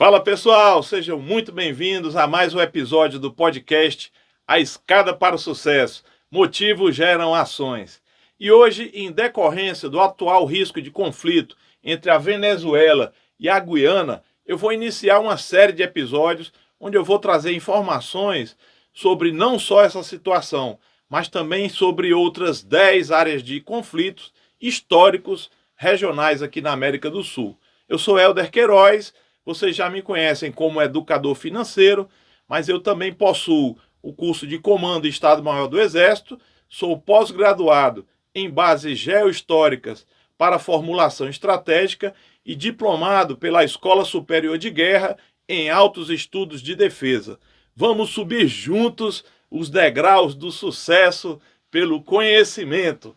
Fala pessoal, sejam muito bem-vindos a mais um episódio do podcast A Escada para o Sucesso. Motivos geram ações. E hoje, em decorrência do atual risco de conflito entre a Venezuela e a Guiana, eu vou iniciar uma série de episódios onde eu vou trazer informações sobre não só essa situação, mas também sobre outras 10 áreas de conflitos históricos regionais aqui na América do Sul. Eu sou Hélder Queiroz. Vocês já me conhecem como educador financeiro, mas eu também possuo o curso de Comando e Estado-Maior do Exército, sou pós-graduado em bases geohistóricas para formulação estratégica e diplomado pela Escola Superior de Guerra em Altos Estudos de Defesa. Vamos subir juntos os degraus do sucesso pelo conhecimento.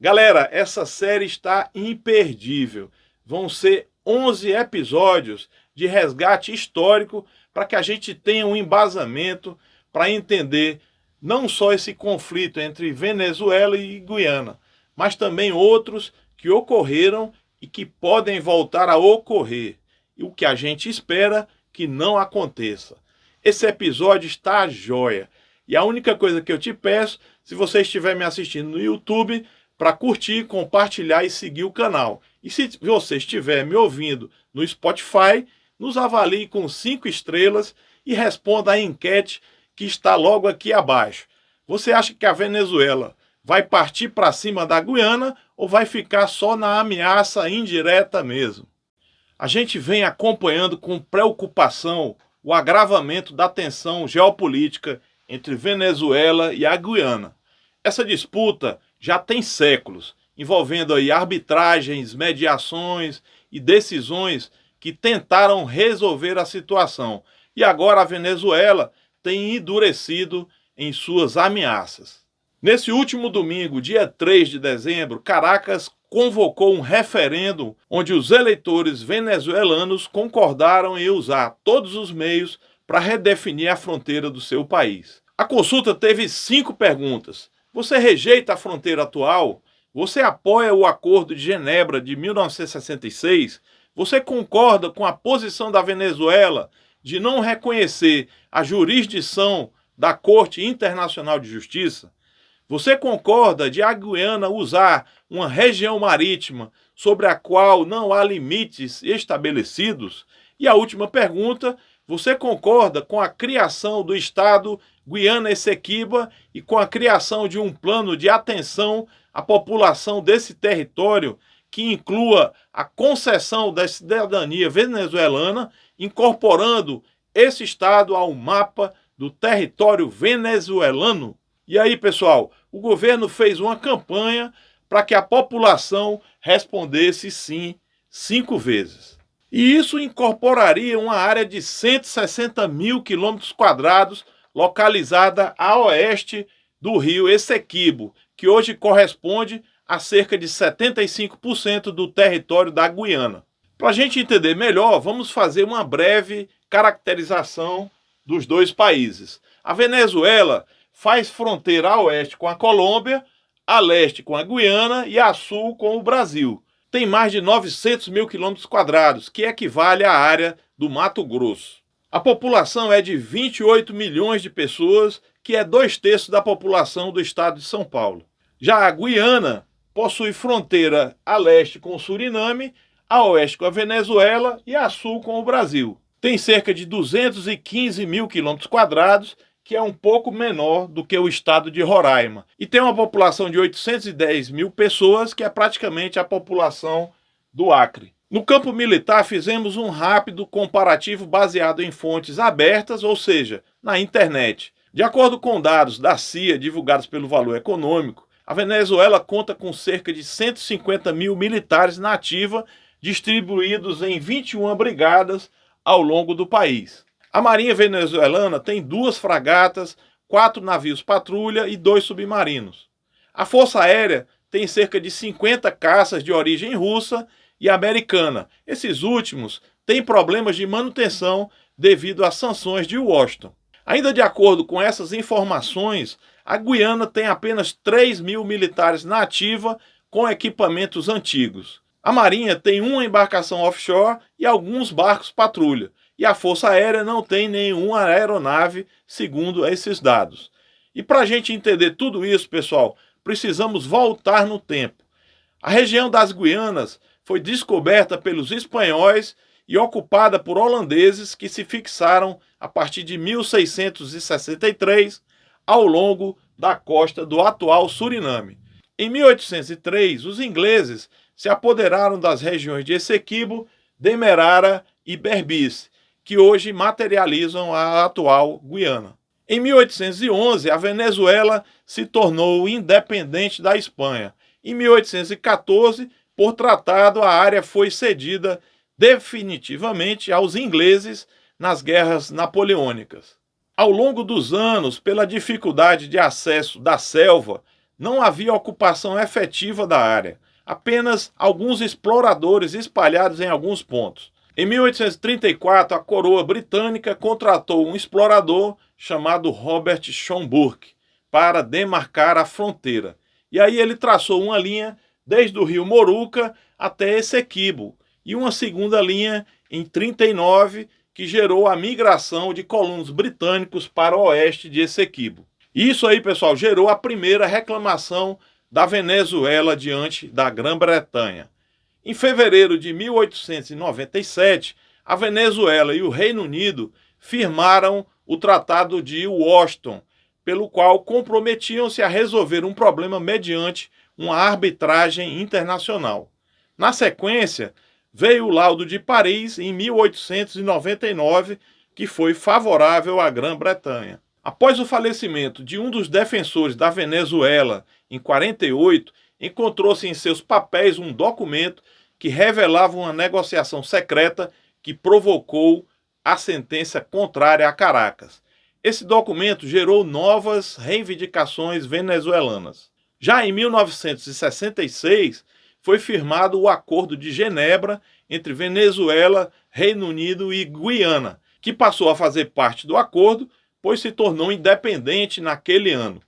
Galera, essa série está imperdível. Vão ser 11 episódios de resgate histórico para que a gente tenha um embasamento para entender não só esse conflito entre Venezuela e Guiana, mas também outros que ocorreram e que podem voltar a ocorrer, e o que a gente espera que não aconteça. Esse episódio está jóia, e a única coisa que eu te peço, se você estiver me assistindo no YouTube, para curtir, compartilhar e seguir o canal. E se você estiver me ouvindo no Spotify, nos avalie com 5 estrelas e responda a enquete que está logo aqui abaixo. Você acha que a Venezuela vai partir para cima da Guiana ou vai ficar só na ameaça indireta mesmo? A gente vem acompanhando com preocupação o agravamento da tensão geopolítica entre Venezuela e a Guiana. Essa disputa já tem séculos, envolvendo aí arbitragens, mediações e decisões que tentaram resolver a situação. E agora a Venezuela tem endurecido em suas ameaças. Nesse último domingo, dia 3 de dezembro, Caracas convocou um referendo onde os eleitores venezuelanos concordaram em usar todos os meios para redefinir a fronteira do seu país. A consulta teve 5 perguntas. Você rejeita a fronteira atual? Você apoia o Acordo de Genebra de 1966? Você concorda com a posição da Venezuela de não reconhecer a jurisdição da Corte Internacional de Justiça? Você concorda de a Guiana usar uma região marítima sobre a qual não há limites estabelecidos? E a última pergunta, você concorda com a criação do Estado Guiana Essequiba e com a criação de um plano de atenção à população desse território que inclua a concessão da cidadania venezuelana, incorporando esse estado ao mapa do território venezuelano? E aí, pessoal, o governo fez uma campanha para que a população respondesse sim 5 vezes. E isso incorporaria uma área de 160 mil quilômetros quadrados localizada a oeste do rio Essequibo, que hoje corresponde a cerca de 75% do território da Guiana. Para a gente entender melhor, vamos fazer uma breve caracterização dos dois países. A Venezuela faz fronteira a oeste com a Colômbia, a leste com a Guiana e a sul com o Brasil. Tem mais de 900 mil quilômetros quadrados, que equivale à área do Mato Grosso. A população é de 28 milhões de pessoas, que é 2/3 da população do estado de São Paulo. Já a Guiana possui fronteira a leste com o Suriname, a oeste com a Venezuela e a sul com o Brasil. Tem cerca de 215 mil quilômetros quadrados, que é um pouco menor do que o estado de Roraima. E tem uma população de 810 mil pessoas, que é praticamente a população do Acre. No campo militar, fizemos um rápido comparativo baseado em fontes abertas, ou seja, na internet. De acordo com dados da CIA divulgados pelo Valor Econômico, a Venezuela conta com cerca de 150 mil militares na ativa, distribuídos em 21 brigadas ao longo do país. A Marinha venezuelana tem 2 fragatas, 4 navios patrulha e 2 submarinos. A Força Aérea tem cerca de 50 caças de origem russa e americana. Esses últimos têm problemas de manutenção devido às sanções de Washington. Ainda de acordo com essas informações, a Guiana tem apenas 3 mil militares na ativa com equipamentos antigos. A Marinha tem uma embarcação offshore e alguns barcos patrulha. e a Força Aérea não tem nenhuma aeronave, segundo esses dados. E para a gente entender tudo isso, pessoal, precisamos voltar no tempo. A região das Guianas foi descoberta pelos espanhóis e ocupada por holandeses que se fixaram a partir de 1663 ao longo da costa do atual Suriname. Em 1803, os ingleses se apoderaram das regiões de Essequibo, Demerara e Berbice, que hoje materializam a atual Guiana. Em 1811, a Venezuela se tornou independente da Espanha. Em 1814, por tratado, a área foi cedida definitivamente aos ingleses nas guerras napoleônicas. Ao longo dos anos, pela dificuldade de acesso da selva, não havia ocupação efetiva da área, apenas alguns exploradores espalhados em alguns pontos. Em 1834, a coroa britânica contratou um explorador chamado Robert Schomburgk para demarcar a fronteira. E aí ele traçou uma linha desde o rio Moruca até Essequibo, e uma segunda linha em 39, que gerou a migração de colonos britânicos para o oeste de Essequibo. Isso aí, pessoal, gerou a primeira reclamação da Venezuela diante da Grã-Bretanha. Em fevereiro de 1897, a Venezuela e o Reino Unido firmaram o Tratado de Washington, pelo qual comprometiam-se a resolver um problema mediante uma arbitragem internacional. Na sequência, veio o Laudo de Paris em 1899, que foi favorável à Grã-Bretanha. Após o falecimento de um dos defensores da Venezuela, em 48, encontrou-se em seus papéis um documento que revelava uma negociação secreta que provocou a sentença contrária a Caracas. Esse documento gerou novas reivindicações venezuelanas. Já em 1966, foi firmado o Acordo de Genebra entre Venezuela, Reino Unido e Guiana, que passou a fazer parte do acordo, pois se tornou independente naquele ano.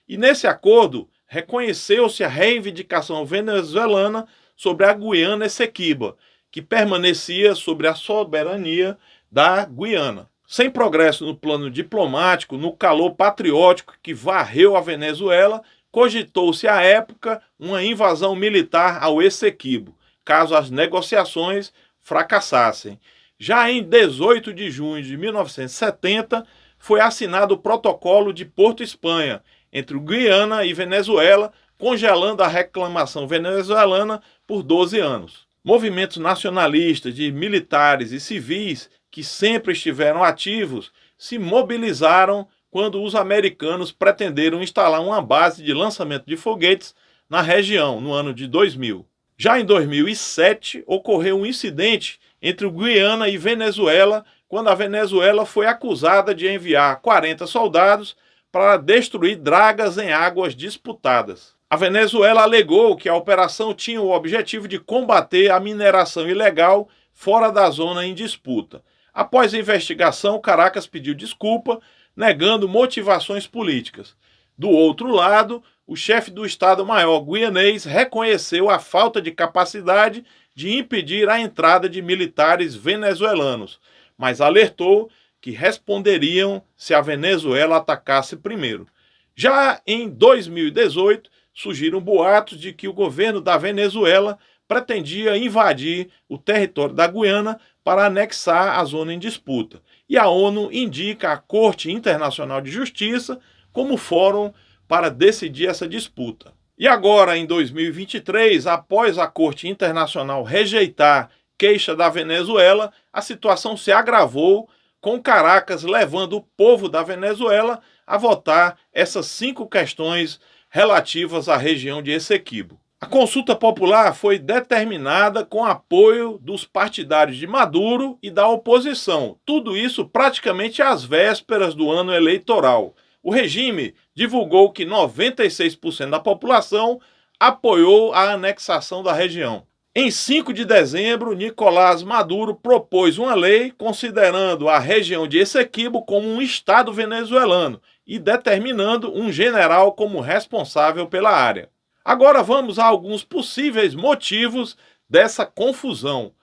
E nesse acordo, reconheceu-se a reivindicação venezuelana sobre a Guiana Essequiba, que permanecia sobre a soberania da Guiana. Sem progresso no plano diplomático, no calor patriótico que varreu a Venezuela, cogitou-se à época uma invasão militar ao Essequibo, caso as negociações fracassassem. Já em 18 de junho de 1970, foi assinado o Protocolo de Porto Espanha entre Guiana e Venezuela, congelando a reclamação venezuelana por 12 anos. Movimentos nacionalistas de militares e civis, que sempre estiveram ativos, se mobilizaram quando os americanos pretenderam instalar uma base de lançamento de foguetes na região, no ano de 2000. Já em 2007, ocorreu um incidente entre Guiana e Venezuela, quando a Venezuela foi acusada de enviar 40 soldados para destruir dragas em águas disputadas. A Venezuela alegou que a operação tinha o objetivo de combater a mineração ilegal fora da zona em disputa. Após a investigação, Caracas pediu desculpa, negando motivações políticas. Do outro lado, o chefe do Estado-Maior guianês reconheceu a falta de capacidade de impedir a entrada de militares venezuelanos, mas alertou que responderiam se a Venezuela atacasse primeiro. Já em 2018, surgiram boatos de que o governo da Venezuela pretendia invadir o território da Guiana para anexar a zona em disputa. E a ONU indica a Corte Internacional de Justiça como fórum para decidir essa disputa. E agora, em 2023, após a Corte Internacional rejeitar queixa da Venezuela, a situação se agravou, com Caracas levando o povo da Venezuela a votar essas 5 questões relativas à região de Essequibo. A consulta popular foi determinada com apoio dos partidários de Maduro e da oposição, tudo isso praticamente às vésperas do ano eleitoral. O regime divulgou que 96% da população apoiou a anexação da região. Em 5 de dezembro, Nicolás Maduro propôs uma lei considerando a região de Essequibo como um estado venezuelano e determinando um general como responsável pela área. Agora vamos a alguns possíveis motivos dessa confusão.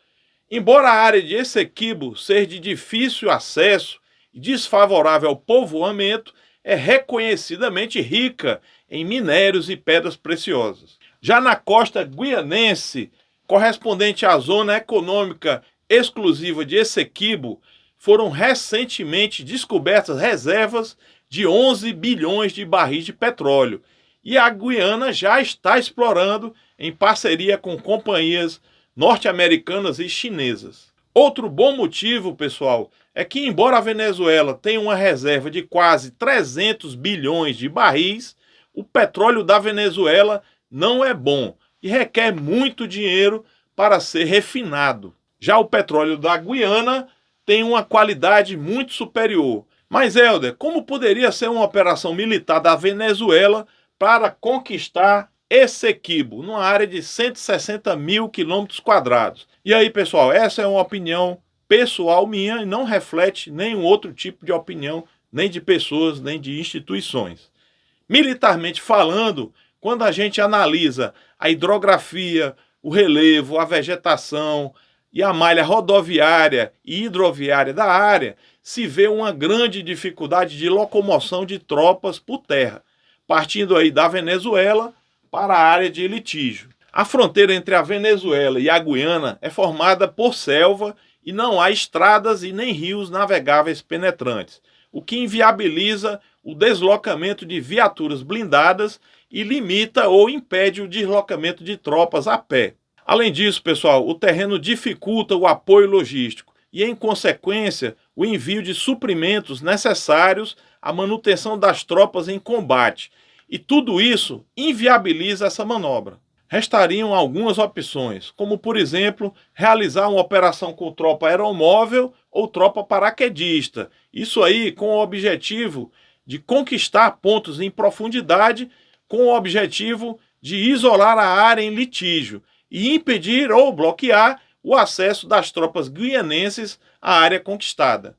Embora a área de Essequibo seja de difícil acesso e desfavorável ao povoamento, é reconhecidamente rica em minérios e pedras preciosas. Já na costa guianense, correspondente à zona econômica exclusiva de Essequibo, foram recentemente descobertas reservas de 11 bilhões de barris de petróleo, e a Guiana já está explorando em parceria com companhias norte-americanas e chinesas. Outro bom motivo, pessoal, é que embora a Venezuela tenha uma reserva de quase 300 bilhões de barris, o petróleo da Venezuela não é bom e requer muito dinheiro para ser refinado. Já o petróleo da Guiana tem uma qualidade muito superior. Mas, Helder, como poderia ser uma operação militar da Venezuela para conquistar Essequibo, numa área de 160 mil quilômetros quadrados? E aí, pessoal, essa é uma opinião pessoal minha e não reflete nenhum outro tipo de opinião, nem de pessoas, nem de instituições. Militarmente falando, quando a gente analisa a hidrografia, o relevo, a vegetação e a malha rodoviária e hidroviária da área, se vê uma grande dificuldade de locomoção de tropas por terra, partindo aí da Venezuela para a área de litígio. A fronteira entre a Venezuela e a Guiana é formada por selva e não há estradas e nem rios navegáveis penetrantes, o que inviabiliza o deslocamento de viaturas blindadas e limita ou impede o deslocamento de tropas a pé. Além disso, pessoal, o terreno dificulta o apoio logístico e, em consequência, o envio de suprimentos necessários à manutenção das tropas em combate. E tudo isso inviabiliza essa manobra. Restariam algumas opções, como, por exemplo, realizar uma operação com tropa aeromóvel ou tropa paraquedista. Isso aí com o objetivo de conquistar pontos em profundidade, com o objetivo de isolar a área em litígio e impedir ou bloquear o acesso das tropas guianenses à área conquistada.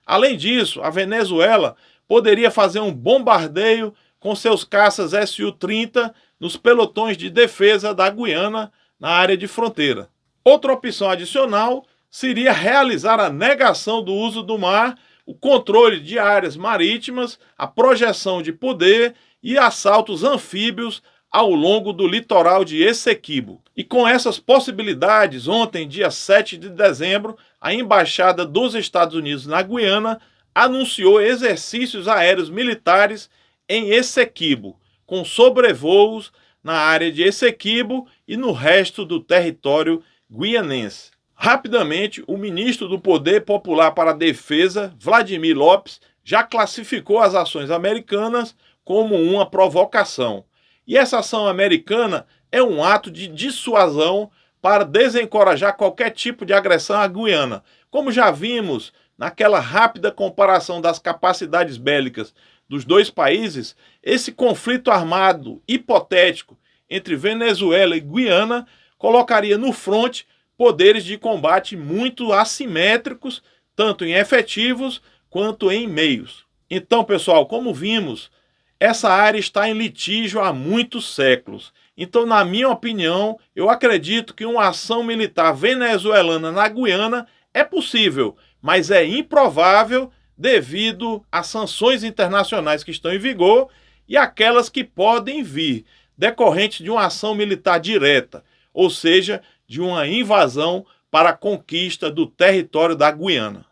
Além disso, a Venezuela poderia fazer um bombardeio com seus caças Su-30 nos pelotões de defesa da Guiana na área de fronteira. Outra opção adicional seria realizar a negação do uso do mar, o controle de áreas marítimas, a projeção de poder e assaltos anfíbios ao longo do litoral de Essequibo. E com essas possibilidades, ontem, dia 7 de dezembro, a Embaixada dos Estados Unidos na Guiana anunciou exercícios aéreos militares em Essequibo, com sobrevoos na área de Essequibo e no resto do território guianense. Rapidamente, o ministro do Poder Popular para a Defesa, Vladimir Lopes, já classificou as ações americanas como uma provocação. E essa ação americana é um ato de dissuasão para desencorajar qualquer tipo de agressão à Guiana. Como já vimos naquela rápida comparação das capacidades bélicas dos dois países, esse conflito armado hipotético entre Venezuela e Guiana colocaria no fronte poderes de combate muito assimétricos, tanto em efetivos quanto em meios. Então, pessoal, como vimos, essa área está em litígio há muitos séculos. Então, na minha opinião, eu acredito que uma ação militar venezuelana na Guiana é possível, mas é improvável devido às sanções internacionais que estão em vigor e aquelas que podem vir decorrente de uma ação militar direta, ou seja, de uma invasão para a conquista do território da Guiana.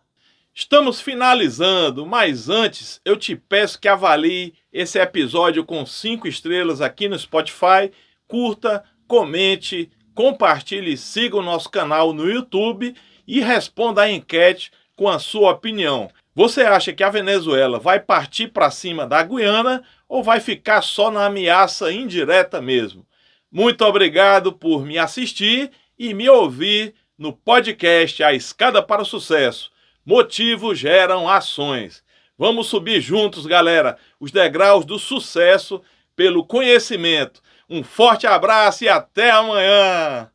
Estamos finalizando, mas antes eu te peço que avalie esse episódio com 5 estrelas aqui no Spotify, curta, comente, compartilhe, siga o nosso canal no YouTube e responda a enquete com a sua opinião. Você acha que a Venezuela vai partir para cima da Guiana ou vai ficar só na ameaça indireta mesmo? Muito obrigado por me assistir e me ouvir no podcast A Escada para o Sucesso. Motivos geram ações. Vamos subir juntos, galera, os degraus do sucesso pelo conhecimento. Um forte abraço e até amanhã!